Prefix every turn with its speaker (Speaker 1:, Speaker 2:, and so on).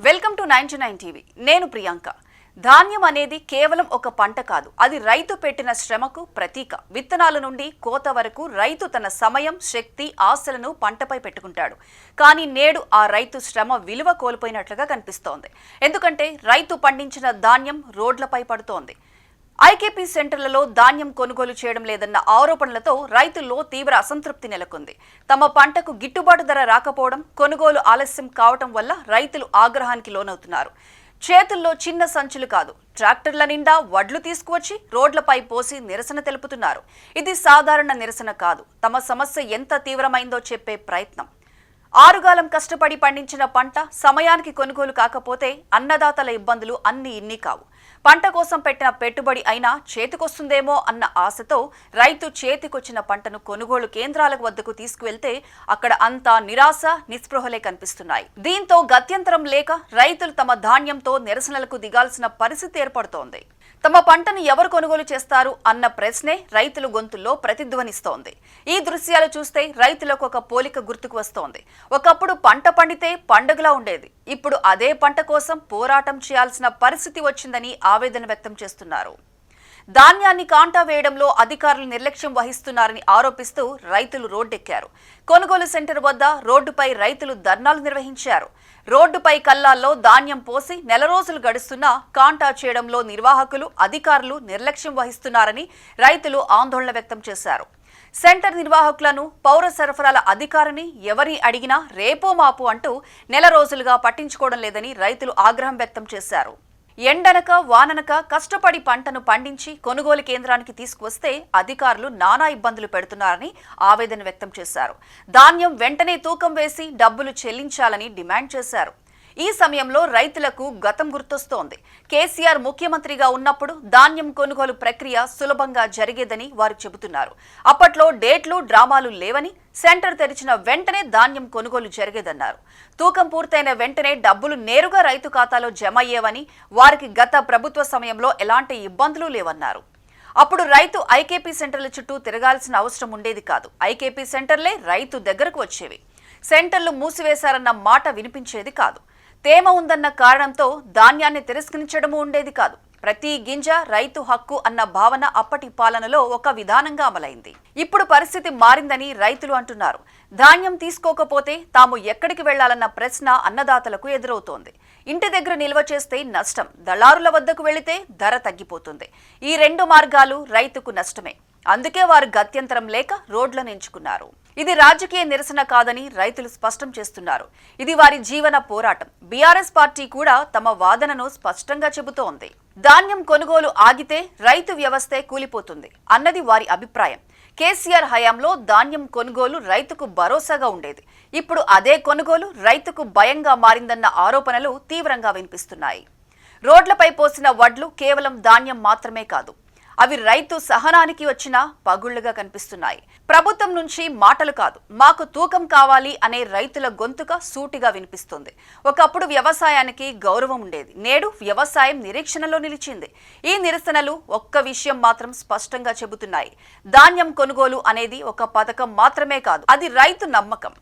Speaker 1: Welcome to 99 TV. నేను ప్రియాంక. ధాన్యం అనేది కేవలం ఒక పంట కాదు, అది రైతు పెట్టిన శ్రమకు ప్రతీక. విత్తనాల నుండి కోత వరకు రైతు తన సమయం, శక్తి, ఆశలను పంటపై పెట్టుకుంటాడు. కానీ నేడు ఆ రైతు శ్రమ విలువ కోల్పోయినట్లుగా కనిపిస్తోంది. ఎందుకంటే రైతు పండించిన ధాన్యం రోడ్లపై పడుతోంది. ఐకేపీ సెంటర్లలో ధాన్యం కొనుగోలు చేయడం లేదన్న ఆరోపణలతో రైతుల్లో తీవ్ర అసంతృప్తి నెలకొంది. తమ పంటకు గిట్టుబాటు ధర రాకపోవడం, కొనుగోలు ఆలస్యం కావడం వల్ల రైతులు ఆగ్రహానికి లోనవుతున్నారు. చేతుల్లో చిన్న సంచులు కాదు, ట్రాక్టర్ల నిండా వడ్లు తీసుకువచ్చి రోడ్లపై పోసి నిరసన తెలుపుతున్నారు. ఇది సాధారణ నిరసన కాదు, తమ సమస్య ఎంత తీవ్రమైందో చెప్పే ప్రయత్నం. ఆరుగాలం కష్టపడి పండించిన పంట సమయానికి కొనుగోలు కాకపోతే అన్నదాతల ఇబ్బందులు అన్ని ఇన్ని కావు. పంట కోసం పెట్టిన పెట్టుబడి అయినా చేతికొస్తుందేమో అన్న ఆశతో రైతు చేతికొచ్చిన పంటను కొనుగోలు కేంద్రాల వద్దకు తీసుకువెళ్తే అక్కడ అంతా నిరాశ, నిస్పృహలే కనిపిస్తున్నాయి. దీంతో గత్యంతరం లేక రైతులు తమ ధాన్యంతో నిరసనలకు దిగాల్సిన పరిస్థితి ఏర్పడుతోంది. తమ పంటను ఎవరు కొనుగోలు చేస్తారు అన్న ప్రశ్నే రైతుల గొంతుల్లో ప్రతిధ్వనిస్తోంది. ఈ దృశ్యాలు చూస్తే రైతులకు ఒక పోలిక గుర్తుకు వస్తోంది. ఒకప్పుడు పంట పండితే పండుగలా ఉండేది. ఇప్పుడు అదే పంట కోసం పోరాటం చేయాల్సిన పరిస్థితి వచ్చిందని ఆవేదన వ్యక్తం చేస్తున్నారు. ధాన్యాన్ని కాంటా వేయడంలో అధికారులు నిర్లక్ష్యం వహిస్తున్నారని ఆరోపిస్తూ రైతులు రోడ్డెక్కారు. కొనుగోలు సెంటర్ వద్ద రోడ్డుపై రైతులు ధర్నాలు నిర్వహించారు. రోడ్డుపై కల్లాల్లో ధాన్యం పోసి నెల రోజులు గడుస్తున్నా కాంటా చేయడంలో నిర్వాహకులు, అధికారులు నిర్లక్ష్యం వహిస్తున్నారని రైతులు ఆందోళన వ్యక్తం చేశారు. సెంటర్ నిర్వాహకులను, పౌర సరఫరాల అధికారిని ఎవరిని అడిగినా రేపో మాపు అంటూ నెల రోజులుగా పట్టించుకోవడం లేదని రైతులు ఆగ్రహం వ్యక్తం చేశారు. ఎండనక వాననక కష్టపడి పంటను పండించి కొనుగోలు కేంద్రానికి తీసుకువస్తే అధికారులు నానా ఇబ్బందులు పెడుతున్నారని ఆవేదన వ్యక్తం చేశారు. ధాన్యం వెంటనే తూకం వేసి డబ్బులు చెల్లించాలని డిమాండ్ చేశారు. ఈ సమయంలో రైతులకు గతం గుర్తొస్తోంది. కేసీఆర్ ముఖ్యమంత్రిగా ఉన్నప్పుడు ధాన్యం కొనుగోలు ప్రక్రియ సులభంగా జరిగేదని వారు చెబుతున్నారు. అప్పట్లో డేట్లు, డ్రామాలు లేవని, సెంటర్ తెరిచిన వెంటనే ధాన్యం కొనుగోలు జరిగేదన్నారు. తూకం పూర్తయిన వెంటనే డబ్బులు నేరుగా రైతు ఖాతాలో జమ అయ్యేవని, వారికి గత ప్రభుత్వ సమయంలో ఎలాంటి ఇబ్బందులు లేవన్నారు. అప్పుడు రైతు ఐకేపీ సెంటర్ల చుట్టూ తిరగాల్సిన అవసరం ఉండేది కాదు. ఐకేపీ సెంటర్లే రైతు దగ్గరకు వచ్చేవి. సెంటర్లు మూసివేశారన్న మాట వినిపించేది కాదు. తేమ ఉందన్న కారణంతో ధాన్యాన్ని తిరస్కరించడము ఉండేది కాదు. ప్రతి గింజ రైతు హక్కు అన్న భావన అప్పటి పాలనలో ఒక విధానంగా అమలైంది. ఇప్పుడు పరిస్థితి మారిందని రైతులు అంటున్నారు. ధాన్యం తీసుకోకపోతే తాము ఎక్కడికి వెళ్లాలన్న ప్రశ్న అన్నదాతలకు ఎదురవుతోంది. ఇంటి దగ్గర నిల్వ చేస్తే నష్టం, దళారుల వద్దకు వెళితే ధర తగ్గిపోతుంది. ఈ రెండు మార్గాలు రైతుకు నష్టమే. అందుకే వారు గత్యంతరం లేక రోడ్లను ఎంచుకున్నారు. ఇది రాజకీయ నిరసన కాదని రైతులు స్పష్టం చేస్తున్నారు. ఇది వారి జీవన పోరాటం. బీఆర్ఎస్ పార్టీ కూడా తమ వాదనను స్పష్టంగా చెబుతోంది. ధాన్యం కొనుగోలు ఆగితే రైతు వ్యవస్థే కూలిపోతుంది అన్నది వారి అభిప్రాయం. కేసీఆర్ హయాంలో ధాన్యం కొనుగోలు రైతుకు భరోసాగా ఉండేది. ఇప్పుడు అదే కొనుగోలు రైతుకు భయంగా మారిందన్న ఆరోపణలు తీవ్రంగా వినిపిస్తున్నాయి. రోడ్లపై పోసిన వడ్లు కేవలం ధాన్యం మాత్రమే కాదు, అవి రైతు సహనానికి వచ్చిన పగుళ్లుగా కనిపిస్తున్నాయి. ప్రభుత్వం నుంచి మాటలు కాదు, మాకు తూకం కావాలి అనే రైతుల గొంతుక సూటిగా వినిపిస్తుంది. ఒకప్పుడు వ్యవసాయానికి గౌరవం ఉండేది, నేడు వ్యవసాయం నిరీక్షణలో నిలిచింది. ఈ నిరసనలు ఒక్క విషయం మాత్రం స్పష్టంగా చెబుతున్నాయి. ధాన్యం కొనుగోలు అనేది ఒక పథకం మాత్రమే కాదు, అది రైతు నమ్మకం.